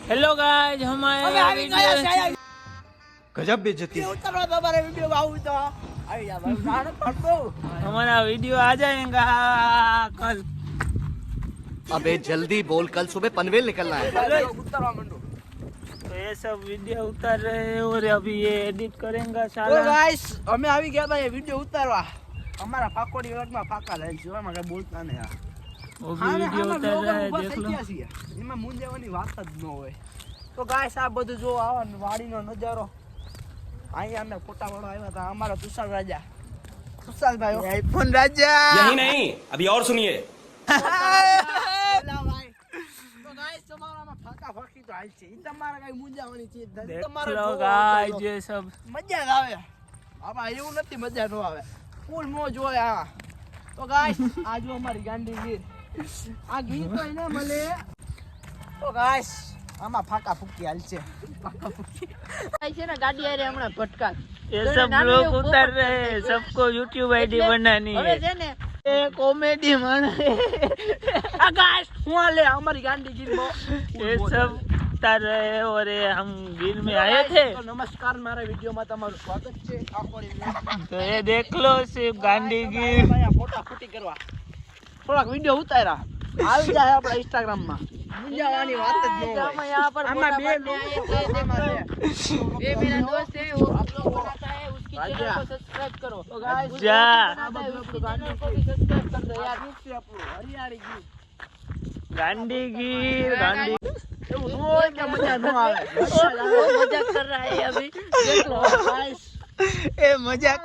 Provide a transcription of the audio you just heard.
Hello guys हमारे गजब बेइज्जती हमारा वीडियो आ जाएगा कल। अबे जल्दी बोल, कल सुबह पनवेल निकलना है। तो ये सब वीडियो उतार रहे हैं और अभी ये एडिट करेंगे તો साला। ગાઈસ અમે આવી ગયા હતા એ વિડિયો ઉતારવા અમારા પાકોડી વર્ગમાં પાકા રહે છે અમે કઈ બોલતા નહીં આ वो भी वीडियो उतार रहा है ઊભા देख થઈ लो। ગયા છીએ એમાં મૂંઝાવાની વાત જ ન હોય તો ગાઈસ આ બધું જો આવા વાડીનો નજારો અહીંયા અમે ફોટા વાળો આવ્યા હતા અમારા તુષાર રાજા તુષારભાઈ आईफोन राजा यही नहीं अभी और सुनिए બોલા ભાઈ તો ગાઈસ તમારામાં ફાકા ફાકી તો હાલ છે ઈ તમારા કઈ મૂંઝાવાની ચીજ નથી देख તમારે लो જોવો गाइस તો ये सब મજા જ આવે આમાં એવું નથી મજા ન આવે ફૂલ મોજ હોય આ તો ગાઈસ આ જો અમારી ગાંડી ગીર આ ગીર તો એને મળે તો ગાઈસ આમાં ફાકા ફૂકી હાલ છે ફાકા ફૂકી છે ને ગાડી આરે હમણાં ભટકા ये सब लोग उतार रहे हैं, सबको यूट्यूब आईडी बनानी હવે है। છે ને એ કોમેડી માં આ ગાઈસ હું આ લે અમારી ગાંડી ગીર માં ये सब उतार रहे हैं और ये हम गिर में आए थे તો નમસ્કાર મારા વિડિયો માં તમારું સ્વાગત છે આખોડી વ્લોગમાં तो ये देख लो सिर्फ गांडी गिर। ભાઈ ફોટા ફૂટી કરવા થોડાક વિડિયો ઉતાર્યા આવી જાય આપણા ઇન્સ્ટાગ્રામ માં મૂંઝાવાની વાત જ ન હોય हम यहाँ पर આમાં બે फोटा લોકો बनाने आए थे, देखो। ये मेरा दोस्त है वो ब्लॉग बनाता है उसकी चैनल राजा। को सब्सक्राइब करो तो गाइस जा बनाता है, उसकी चैनल को भी सब्सक्राइब कर दो यार હરિયાળી ગીર गांडी गिर गांडी એવું ન હોય કે મજા ન આવે वो मजाक कर रहा है अभी देख लो ગાઈસ ये मजाक